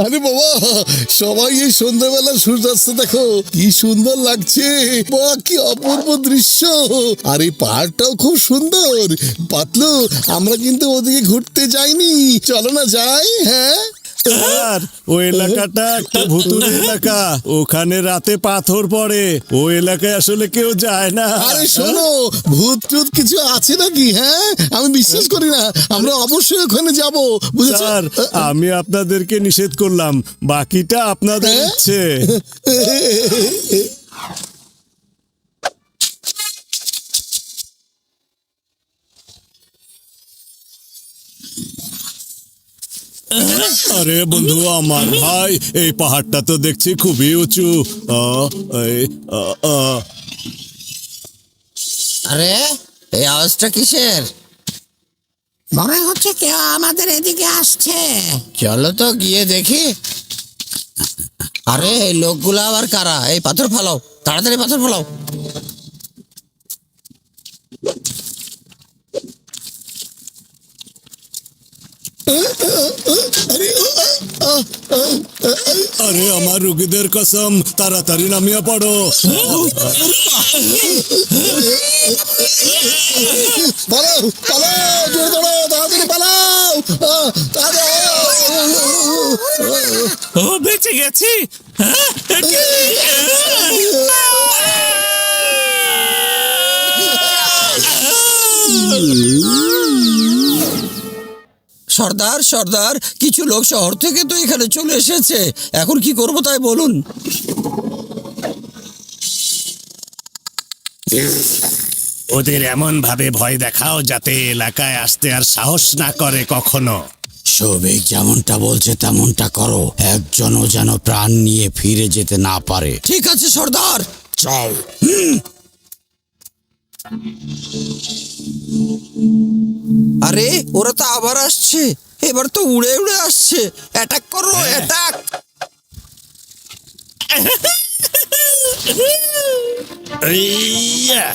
আরে বাবা, সবাই এই সন্ধ্যাবেলা সূর্যাস্ত দেখো, কি সুন্দর লাগছে। বাহ, কি অপূর্ব দৃশ্য। আর এই পাহাড়টাও খুব সুন্দর। পাতলু, আমরা কিন্তু ওদিকে ঘুরতে যাইনি, চলো না যাই। হ্যাঁ স্যার, ওই এলাকাটা একটা ভুতুড়ে এলাকা, ওখানে রাতে পাথর পড়ে, ওই এলাকায় আসলে কেউ যায় না। আরে শোনো, ভূত টুত কিছু আছে নাকি? হ্যাঁ, আমি বিশ্বাস করি না। আমরা অবশ্যই ওখানে যাব, বুঝেছো? স্যার, আমি আপনাদেরকে নিষেধ করলাম, বাকিটা আপনাদের ইচ্ছে। আরে বন্ধু আমার ভাই, এই পাহাড়টা তো দেখছি খুবই উঁচু। আরে, এই আওয়াজটা কিসের? মনে হচ্ছে কেউ আমাদের এদিকে আসছে। চলো তো গিয়ে দেখি। আরে, এই লোকগুলো আবার কারা? এই পাথর ফালাও, তাড়াতাড়ি পাথর ফালাও। আরে আমার রুগীদের কসম, তাড়াতাড়ি নামিয়ে পড়ো। পালাও পালাও, জোরে দৌড়ো, তাড়াতাড়ি পালাও। ও বেঁচে গেছি। সর্দার, সর্দার, কিছু লোক শহর থেকে তো এখানে চলে এসেছে। এখন কি করব তাই বলুন। ওদের এমন ভাবে ভয় দেখাও যাতে এলাকায় আসতে আর সাহস না করে কখনো। সৌভিক যেমনটা বলছে তেমনটা করো, একজনও যেন প্রাণ নিয়ে ফিরে যেতে না পারে। ঠিক আছে সর্দার, চল। আরে ওরা তো আবার আসছে, এবার তো উড়ে উড়ে আসছে। অ্যাটাক করো, অ্যাটাক। ইয়া!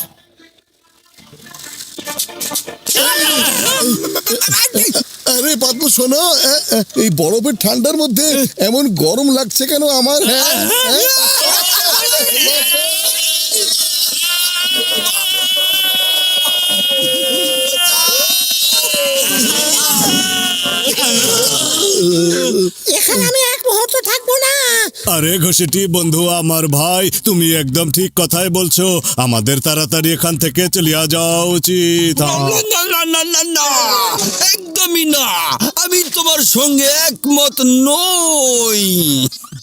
আরে পাতলু শোনো, এই বরফের ঠান্ডার মধ্যে এমন গরম লাগছে কেন আমার? এখানে আমি এক মুহূর্ত থাকবো না। আরে ঘষেটি বন্ধু আমার ভাই, তুমি একদম ঠিক কথাই বলছো, আমাদের তাড়াতাড়ি এখান থেকে চলে যাওয়া উচিত। না না না না না, একদমই না। আমি তোমার সঙ্গে একমত নই।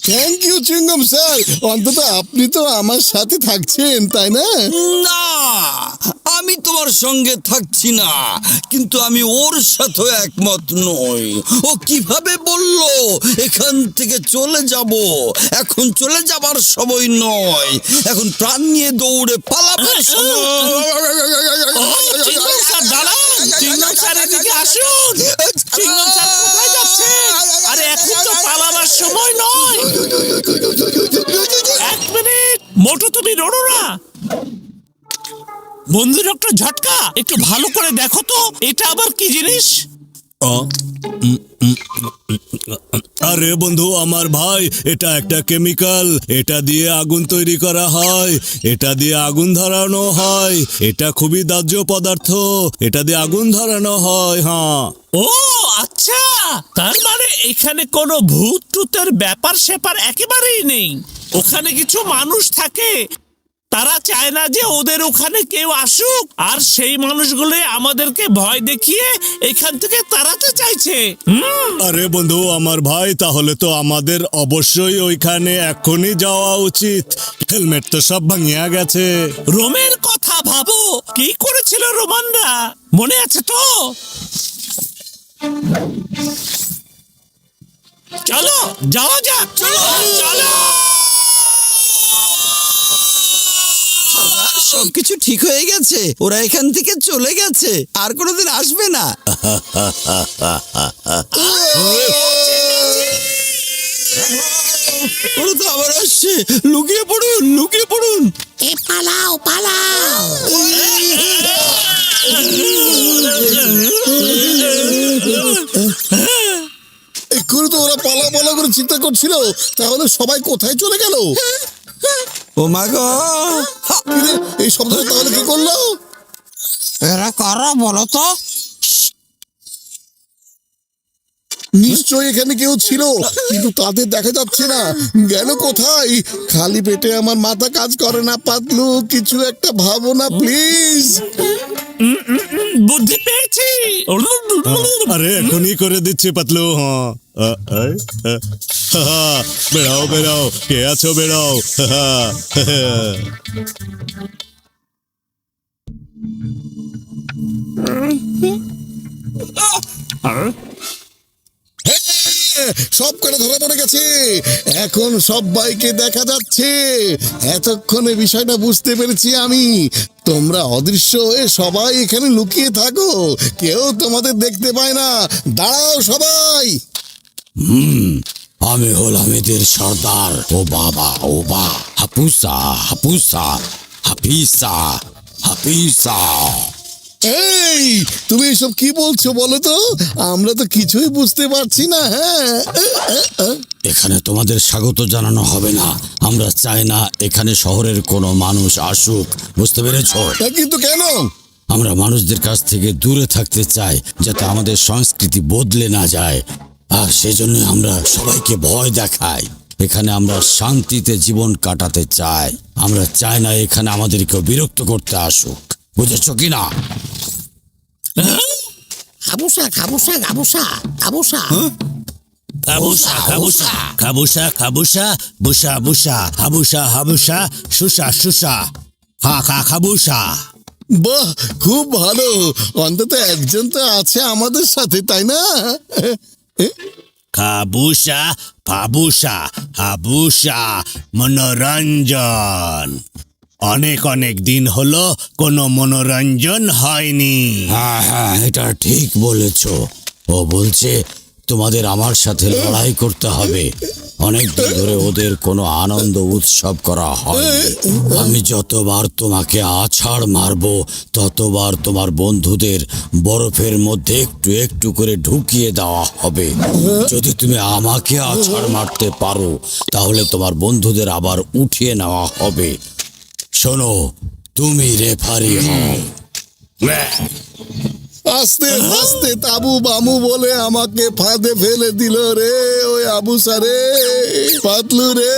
থ্যাংক ইউ চিংগম স্যার, অন্তত আপনি তো আমার সাথে থাকছেন, তাই না? না, আমি তোমার সঙ্গে থাকছি না, কিন্তু আমি ওর সাথে একমত নই। ও কিভাবে বলল এখান থেকে চলে যাব? এখন চলে যাবার সময় নয়, এখন প্রাণ নিয়ে দৌড়ে পালাবার সময়। চিংড়ম স্যার দাঁড়ান, চিংড়ম স্যার এদিকে আসুন। চিংড়ম স্যার কোথায় যাচ্ছেন? আরে এখন তো পালাবার সময় নয়। এক মিনিট, মোটু তুমি নড়ো না। বন্ধু ডক্টর ঝটকা, একটু ভালো করে দেখো তো এটা আবার কি জিনিস। আরে বন্ধু আমার ভাই, এটা একটা কেমিক্যাল, এটা দিয়ে আগুন তৈরি করা হয়, এটা দিয়ে আগুন ধরানো হয়, এটা খুবই দাহ্য পদার্থ, এটা দিয়ে আগুন ধরানো হয়। হ্যাঁ। ও আচ্ছা, তার মানে এখানে কোনো ভূত টুতের ব্যাপার স্যাপার একেবারেই নেই। ওখানে কিছু মানুষ থাকে, তারা চায় না যে ওদের ওখানে কেউ আসুক, আর সেই মানুষগুলো আমাদেরকে ভয় দেখিয়ে এখান থেকে তাড়াতে চাইছে। আরে বন্ধু আমার ভাই, তাহলে তো আমাদের অবশ্যই ওইখানে এখনই যাওয়া উচিত। হেলমেট তো সব ভাঙিয়া গেছে। রোমের কথা ভাবো, কি করেছিল রোমানরা, মনে আছে তো? চলো যাওয়া যাক, চলো চলো। সবকিছু ঠিক হয়ে গেছে, ওরা এখান থেকে চলে গেছে, আর কোনোদিন আসবে না। ওরা তো আবার আসছে, লুকিয়ে পড়ুন, লুকিয়ে পড়ুন। এ পালাও পালাও। এক্ষুনি তো ওরা পালা পালা করে চিন্তা করছিল, তাহলে সবাই কোথায় চলে গেল? ও মা গো, কিরে, এই শব্দটা তাহলে কি করলো? এরা কারা বলো তো? নিশ্চয়ই এখানে কেউ ছিল, কিন্তু তাদের দেখা যাচ্ছে না। গেল কোথায়? খালি পেটে আমার মাথা কাজ করে না পাতলু, কিছু একটা ভাবো না প্লিজ। বুদ্ধি পেয়েছি। আরে এখনই করে দিচ্ছি পাতলু। হ্যাঁ বেড়াও বেড়াও, কে আছো বেড়াও। সব করে ধরা পড়ে গেছে, এখন সবাইকে দেখা যাচ্ছে। এতক্ষণে বিষয়টা বুঝতে পেরেছি আমি। তোমরা অদৃশ্য হয়ে সবাই এখানে লুকিয়ে থাকো, কেউ তোমাদের দেখতে পায় না। দাঁড়াও সবাই। আমি হলাম এদের সর্দার। ও বাবা, ও বা, হাপুসা হাপুসা, হাফিসা হাফিসা। এই, তুমি এসব কি বলছো বলো তো? আমরা তো কিছুই বুঝতে পারছি না। হ্যাঁ, এখানে তোমাদের স্বাগত জানানো হবে না। আমরা চাই না এখানে শহরের কোনো মানুষ আসুক, বুঝতে পেরেছো? কিন্তু কেন? আমরা মানুষদের কাছ থেকে দূরে থাকতে চাই, যাতে আমাদের সংস্কৃতি বদলে না যায়। আর সেজন্য আমরা সবাইকে ভয় দেখাই। এখানে আমরা শান্তিতে জীবন কাটাতে চাই। আমরা চাই না এখানে আমাদেরকে বিরক্ত করতে আসুক, বুঝেছো কি না? খাবুসা খাবুসা খাবুসা খাবুসা খাবুসা খাবুসা খাবুসা খাবুসা, বুসা বুসা, হাবুসা হাবুসা, সুসা সুসা, খা খা খাবুসা। বাহ, খুব ভালো। অন্তত একজন তো আছে আমাদের সাথে, তাই না? খাবুসা ফাবুসা হাবুসা, মনোরঞ্জন। অনেক অনেক দিন হলো কোনো মনোরঞ্জন হয়নি। হ্যাঁ হ্যাঁ, এটা ঠিক বলেছো। ও বলছে তোমাদের আমার সাথে লড়াই করতে হবে। অনেকদিন ধরে ওদের কোনো আনন্দ উৎসব করা হয়নি। আমি যতবার তোমাকে আছাড় মারবো, ততবার তোমার বন্ধুদের বরফের মধ্যে একটু একটু করে ঢুকিয়ে দেওয়া হবে। যদি তুমি আমাকে আছাড় মারতে পারো, তাহলে তোমার বন্ধুদের আবার উঠিয়ে নেওয়া হবে। শোনো, তুমি রেফারি হও। আস্তে আস্তে তাবু বামু বলে আমাকে ফাঁদে ফেলে দিল রে ওই আবু সারে, পাতলু রে।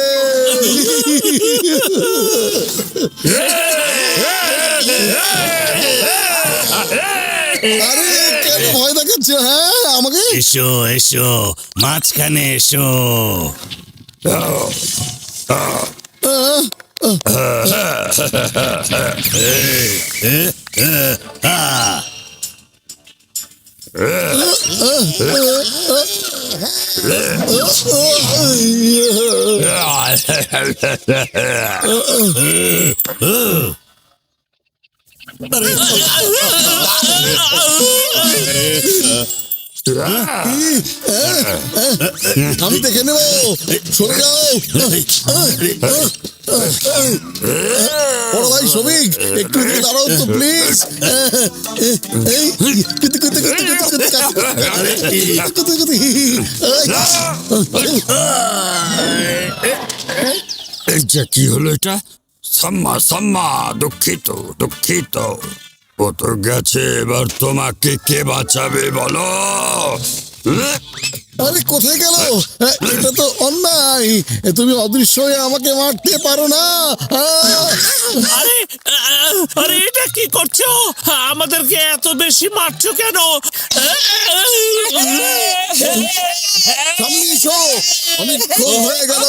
আরে কেন ভয় দেখাচ্ছ? হ্যাঁ আমাকে। এসো এসো, মাঝখানে এসো। আমি দেখে নেব, সরে যাও। বড় ভাই শ্রমিক, একটু এদিকে দাঁড়াও তো প্লিজ। এটা কি হলো? এটা সাম্মা সাম্মা, দুঃখিত দুঃখিত। ও তো গেছে, এবার তোমাকে কে বাঁচাবে বলো? আরে কোথায় গেল? এটা তো অন্যায়। তুমি অদৃশ্য হয়ে আমাকে মারতে পারো না। আরে আরে এটা কি করছো? আমাদেরকে এত বেশি মারছো কেন? সামনে এসো, অনেকক্ষণ হয়ে গেল।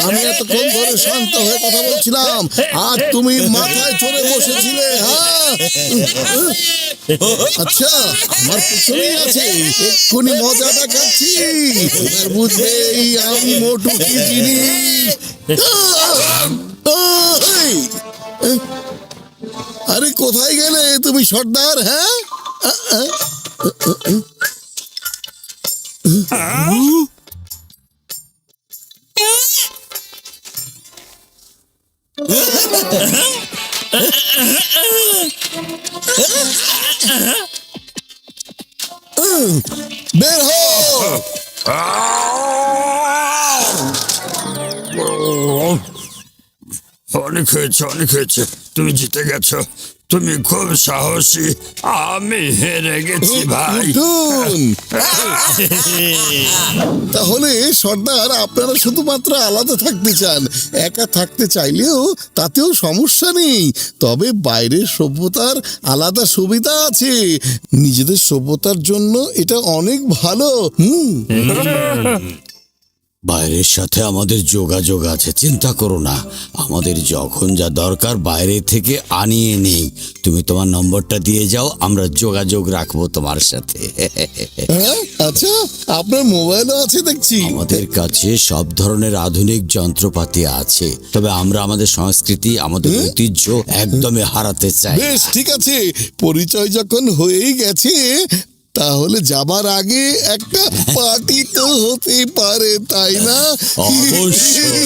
আমি এতক্ষণ ধরে শান্ত হয়ে কথা বলছিলাম, আর তুমি মাথায় চড়ে বসেছিলে। হ্যাঁ, আচ্ছা, আমার পিছনেই আছে, এক্ষুনি মজা দেখাচ্ছি। এবার বুঝবে আমি মোটু কি জিনিস। আরে কোথায় গেলে তুমি সর্দার? হ্যাঁ, বের হও। অনেক হয়েছে, অনেক হয়েছে। তুমি জিতে গেছো, তুমি খুব সাহসী, আমি হেরে গেছি ভাই। উঠুন। তাহলে সর্দার, আপনারা শুধুমাত্র আলাদা থাকতে চান, একা থাকতে চাইলেও তাতেও সমস্যা নেই। তবে বাইরের সভ্যতার আলাদা সুবিধা আছে, নিজেদের সভ্যতার জন্য এটা অনেক ভালো। বাইরের সাথে আমাদের যোগাযোগ আছে, চিন্তা করো না। আমাদের যখন যা দরকার বাইরে থেকে আনিয়ে নেই। তুমি তোমার নম্বরটা দিয়ে যাও, আমরা যোগাযোগ রাখবো তোমার সাথে। হ্যাঁ, আচ্ছা, আপনার মোবাইলও আছে দেখছি। আমাদের কাছে সব ধরনের আধুনিক যন্ত্রপাতি আছে, তবে আমরা আমাদের সংস্কৃতি, আমাদের ঐতিহ্য একদমই হারাতে চাই না। বেশ, ঠিক আছে, পরিচয় যখন হয়েই গেছে, তাহলে যাবার আগে একটা পার্টি তো হতেই পারে, তাই না? অবশ্যই।